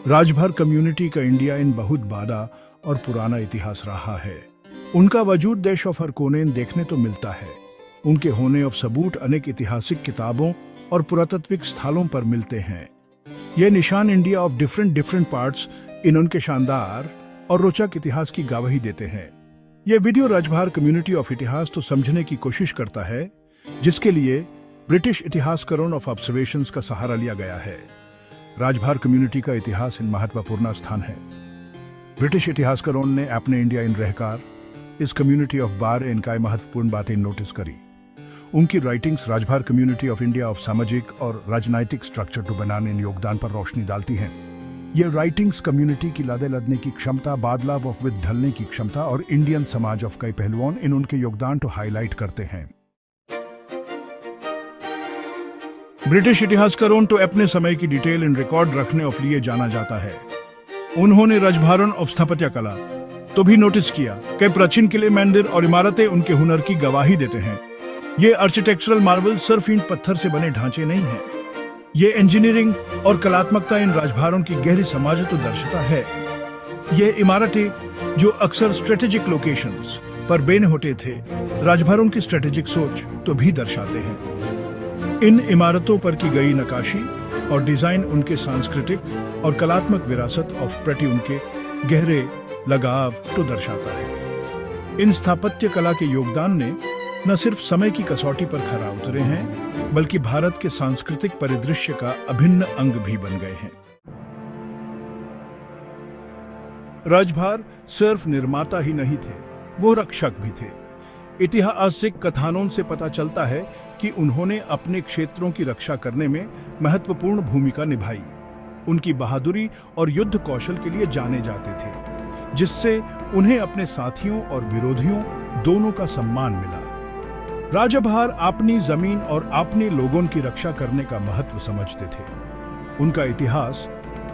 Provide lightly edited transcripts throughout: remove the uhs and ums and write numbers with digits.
Rajbhar community का India in बहुत बड़ा और पुराना इतिहास रहा है। उनका वजूद देश ऑफ हर कोने देखने तो मिलता है। उनके होने ऑफ सबूत अनेक ऐतिहासिक किताबों और पुरातत्विक स्थलों पर मिलते हैं। ये निशान India of different parts in उनके शानदार और रोचक इतिहास की गवाही देते हैं। यह वीडियो राजभर कम्युनिटी ऑफ इतिहास तो समझने की कोशिश करता है, जिसके लिए ब्रिटिश इतिहासकारों ऑफ ऑब्जर्वेशंस का सहारा लिया गया है। राजभर कम्युनिटी का इतिहास इन महत्वपूर्ण स्थान है। ब्रिटिश इतिहासकारों ने अपने इंडिया इन रहकर इस कम्युनिटी ऑफ बारे इनका महत्वपूर्ण बातें नोटिस करी। उनकी writings Rajbhar community of India of सामाजिक और राजनीतिक स्ट्रक्चर को बनाने इन योगदान पर रोशनी डालती हैं। ये राइटिंग्स कम्युनिटी की लादे लदने की क्षमता, बदलाव ऑफ विद ढलने की क्षमता और इंडियन समाज ऑफ कई पहलुओं इन उनके योगदान को हाईलाइट करते हैं। ब्रिटिश इतिहासकारों तो अपने समय की डिटेल इन रिकॉर्ड रखने ऑफ लिए जाना जाता है। उन्होंने राजभरण ऑफ स्थापत्य कला तो भी नोटिस किया। कई प्राचीन किले, मंदिर और इमारतें उनके हुनर की गवाही देते हैं। ये आर्किटेक्चरल मार्बल सिर्फ ईंट पत्थर से बने ढांचे नहीं हैं। ये इंजीनियरिंग और कलात्मकता इन राजभरों की गहरी समाज तो दर्शाता है। ये इमारतें जो अक्सर स्ट्रेटेजिक लोकेशंस पर बने होते थे, राजभरों की स्ट्रेटेजिक सोच तो भी दर्शाते हैं। इन इमारतों पर की गई नक्काशी और डिजाइन उनके सांस्कृतिक और कलात्मक विरासत ऑफ प्रति उनके गहरे लगाव तो दर्शाता है। इन स्थापत्य कला के योगदान ने न सिर्फ समय की कसौटी पर खरा उतरे हैं, बल्कि भारत के सांस्कृतिक परिदृश्य का अभिन्न अंग भी बन गए हैं। राजभर सिर्फ निर्माता ही नहीं थे, वो रक्षक भी थे। ऐतिहासिक कथानों से पता चलता है कि उन्होंने अपने क्षेत्रों की रक्षा करने में महत्वपूर्ण भूमिका निभाई। उनकी बहादुरी और युद्ध कौशल के लिए जाने जाते थे, जिससे उन्हें अपने साथियों और विरोधियों दोनों का सम्मान मिला। राजभर अपनी जमीन और अपने लोगों की रक्षा करने का महत्व समझते थे। उनका इतिहास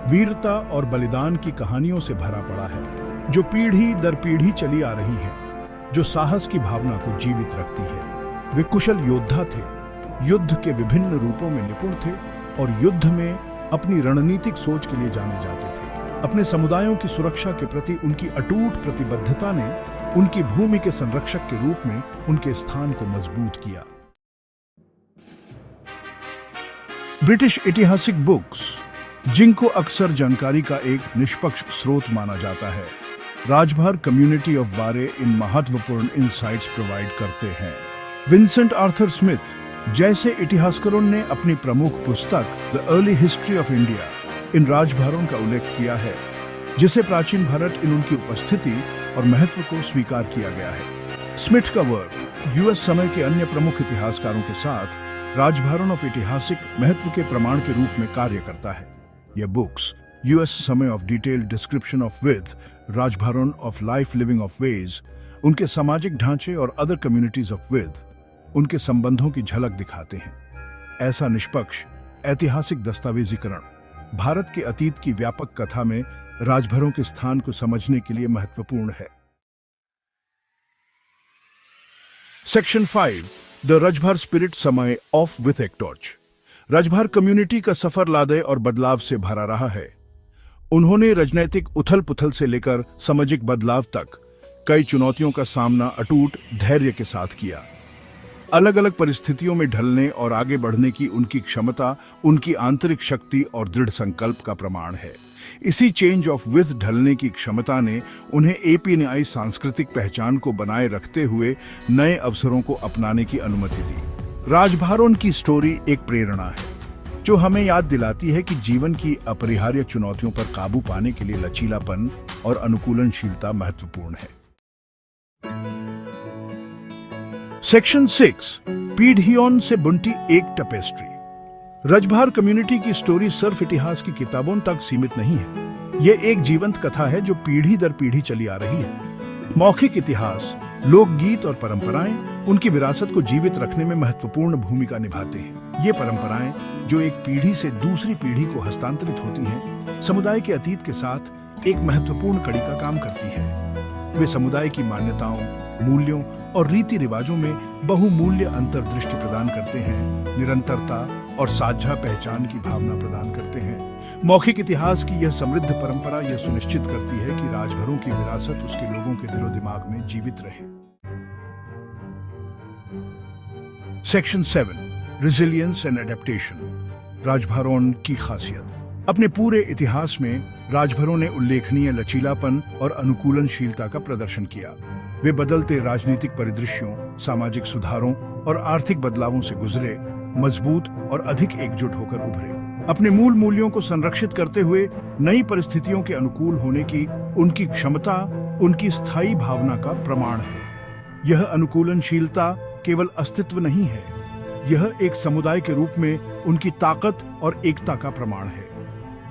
वीरता और बलिदान की कहानियों से भरा पड़ा है, जो पीढ़ी दर पीढ़ी चली आ रही है, जो साहस की भावना को जीवित रखती है। वे कुशल योद्धा थे, युद्ध के विभिन्न रूपों में निपुण थे और युद्ध में अपनी रणनीतिक सोच के लिए जाने जाते थे। अपने समुदायों की सुरक्षा के प्रति उनकी अटूट प्रतिबद्धता ने उनकी भूमि के संरक्षक के रूप में उनके स्थान को मजबूत किया। ब्रिटिश ऐतिहासिक बुक्स, जिनको अक्सर जानकारी का एक निष्पक्ष स्रोत माना जाता है, राजभर कम्युनिटी ऑफ बारे इन महत्वपूर्ण इनसाइट्स प्रोवाइड करते हैं। विंसेंट आर्थर स्मिथ जैसे इतिहासकारों ने अपनी प्रमुख पुस्तक the early history of India इन राजभरों का उल्लेख किया है, जिसे प्राचीन भारत इन उनकी उपस्थिति और महत्व को स्वीकार किया गया है। स्मिथ का वर्क यूएस समय के अन्य प्रमुख इतिहासकारों के साथ राजभरों ऑफ ऐतिहासिक महत्व के प्रमाण के रूप में कार्य करता है। यह बुक्स यूएस समय of detailed description of with राजभरों of life living of ways, उनके सामाजिक ढांचे और अदर कम्युनिटीज ऑफ विद, उनके संबंधों की झलक दिखाते हैं। ऐसा निष्पक्ष ऐतिहासिक दस्तावेजीकरण भारत के अतीत की व्यापक कथा में राजभरों के स्थान को समझने के लिए महत्वपूर्ण है। सेक्शन 5 द राजभर स्पिरिट समय ऑफ विथ एक टॉर्च। राजभर कम्युनिटी का सफर लादे और बदलाव से भरा रहा है। उन्होंने राजनीतिक उथल पुथल से लेकर सामाजिक बदलाव तक कई चुनौतियों का सामना अटूट धैर्य के साथ किया। अलग अलग परिस्थितियों में ढलने और आगे बढ़ने की उनकी क्षमता उनकी आंतरिक शक्ति और दृढ़ संकल्प का प्रमाण है। इसी चेंज ऑफ विथ ढलने की क्षमता ने उन्हें अपनी सांस्कृतिक पहचान को बनाए रखते हुए नए अवसरों को अपनाने की अनुमति दी। राजभरों की स्टोरी एक प्रेरणा है, जो हमें याद दिलाती है कि जीवन की अपरिहार्य चुनौतियों पर काबू पाने के लिए लचीलापन और अनुकूलनशीलता महत्वपूर्ण है। सेक्शन 6 पीढ़ियों से बुनती एक टपेस्ट्री। राजभर कम्युनिटी की स्टोरी सिर्फ इतिहास की किताबों तक सीमित नहीं है। यह एक जीवंत कथा है जो पीढ़ी दर पीढ़ी चली आ रही है। मौखिक इतिहास, लोकगीत और परंपराएं उनकी विरासत को जीवित रखने में महत्वपूर्ण भूमिका निभाते हैं। ये परंपराएं जो एक पीढ़ी से दूसरी पीढ़ी को हस्तांतरित होती हैं, समुदाय के अतीत के साथ एक महत्वपूर्ण कड़ी का काम करती है। वे समुदाय की मान्यताओं, मूल्यों और रीति रिवाजों में बहुमूल्य अंतर्दृष्टि प्रदान करते हैं, निरंतरता और साझा पहचान की भावना प्रदान करते हैं। मौखिक इतिहास की यह समृद्ध परंपरा यह सुनिश्चित करती है कि राजभरों की विरासत उसके लोगों के दिलो दिमाग में जीवित रहे। Section 7, resilience and adaptation. राजभरों की खासियत। अपने पूरे इतिहास में राजभरों ने उल्लेखनीय लचीलापन और अनुकूलनशीलता का प्रदर्शन किया। वे बदलते राजनीतिक परिदृश्यों, सामाजिक सुधारों और आर्थिक बदलावों से गुजरे, मजबूत और अधिक एकजुट होकर उभरे। अपने मूल मूल्यों को संरक्षित करते हुए नई परिस्थितियों के अनुकूल होने की उनकी क्षमता उनकी स्थायी भावना का प्रमाण है। यह अनुकूलनशीलता केवल अस्तित्व नहीं है, यह एक समुदाय के रूप में उनकी ताकत और एकता का प्रमाण है।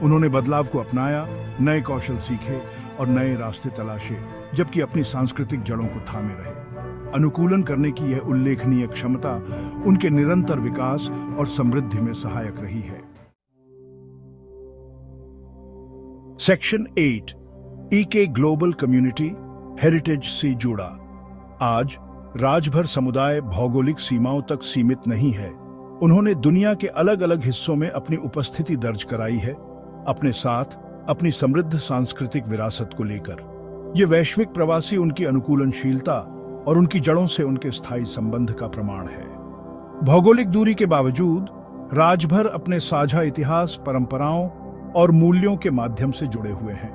उन्होंने बदलाव को अपनाया, नए कौशल सीखे और नए रास्ते तलाशे, जबकि अपनी सांस्कृतिक जड़ों को थामे रहे। अनुकूलन करने की यह उल्लेखनीय क्षमता उनके निरंतर विकास और समृद्धि में सहायक रही है। सेक्शन 8, ईके ग्लोबल कम्युनिटी हेरिटेज से जुड़ा। आज राजभर समुदाय भौगोलिक सीमाओं तक सीमित नहीं है। उन्होंने दुनिया के अलग अलग हिस्सों में अपनी उपस्थिति दर्ज कराई है, अपने साथ अपनी समृद्ध सांस्कृतिक विरासत को लेकर। ये वैश्विक प्रवासी उनकी अनुकूलनशीलता और उनकी जड़ों से उनके स्थायी संबंध का प्रमाण है। भौगोलिक दूरी के बावजूद राजभर अपने साझा इतिहास, परंपराओं और मूल्यों के माध्यम से जुड़े हुए हैं।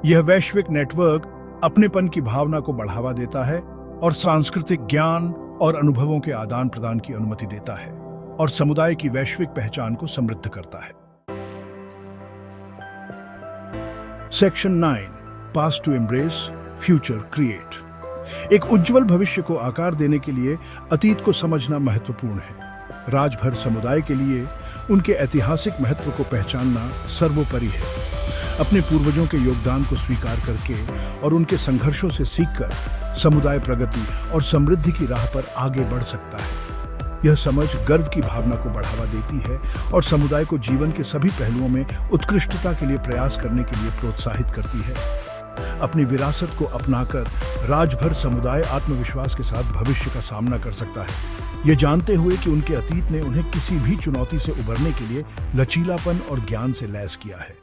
यह वैश्विक नेटवर्क अपनेपन की भावना को बढ़ावा देता है और सांस्कृतिक ज्ञान और अनुभवों के आदान प्रदान की अनुमति देता है और समुदाय की वैश्विक पहचान को समृद्ध करता है। Section 9, past to embrace, future create. एक उज्जवल भविष्य को आकार देने के लिए अतीत को समझना महत्वपूर्ण है। राजभर समुदाय के लिए उनके ऐतिहासिक महत्व को पहचानना सर्वोपरि है। अपने पूर्वजों के योगदान को स्वीकार करके और उनके संघर्षों से सीखकर समुदाय प्रगति और समृद्धि की राह पर आगे बढ़ सकता है। यह समझ गर्व की भावना को बढ़ावा देती है और समुदाय को जीवन के सभी पहलुओं में उत्कृष्टता के लिए प्रयास करने के लिए प्रोत्साहित करती है। अपनी विरासत को अपनाकर राजभर समुदाय आत्मविश्वास के साथ भविष्य का सामना कर सकता है, ये जानते हुए कि उनके अतीत ने उन्हें किसी भी चुनौती से उबरने के लिए लचीलापन और ज्ञान से लैस किया है।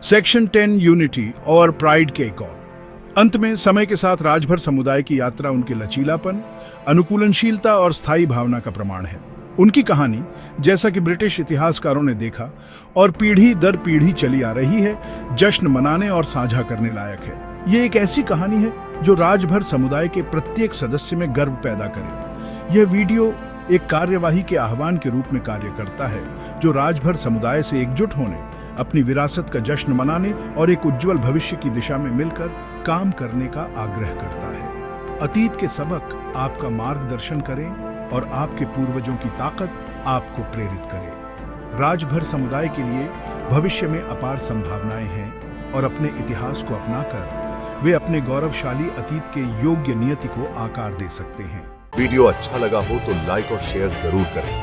सेक्शन 10, यूनिटी और प्राइड के इकॉन। अंत में समय के साथ राजभर समुदाय की यात्रा उनके लचीलापन, अनुकूलनशीलता और स्थायी भावना का प्रमाण है। उनकी कहानी, जैसा कि ब्रिटिश इतिहासकारों ने देखा और पीढ़ी दर पीढ़ी चली आ रही है, जश्न मनाने और साझा करने लायक है। ये एक ऐसी कहानी है जो राजभर समुदाय के प्रत्येक सदस्य में गर्व पैदा करे। यह वीडियो एक कार्यवाही के आह्वान के रूप में कार्य करता है, जो राजभर समुदाय से एकजुट होने, अपनी विरासत का जश्न मनाने और एक उज्जवल भविष्य की दिशा में मिलकर काम करने का आग्रह करता है। अतीत के सबक आपका मार्गदर्शन करें और आपके पूर्वजों की ताकत आपको प्रेरित करे। राजभर समुदाय के लिए भविष्य में अपार संभावनाएं हैं और अपने इतिहास को अपनाकर वे अपने गौरवशाली अतीत के योग्य नियति को आकार दे सकते हैं। वीडियो अच्छा लगा हो तो लाइक और शेयर जरूर करें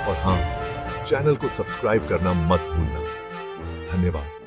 और हाँ, चैनल को सब्सक्राइब करना मत भूलना। धन्यवाद।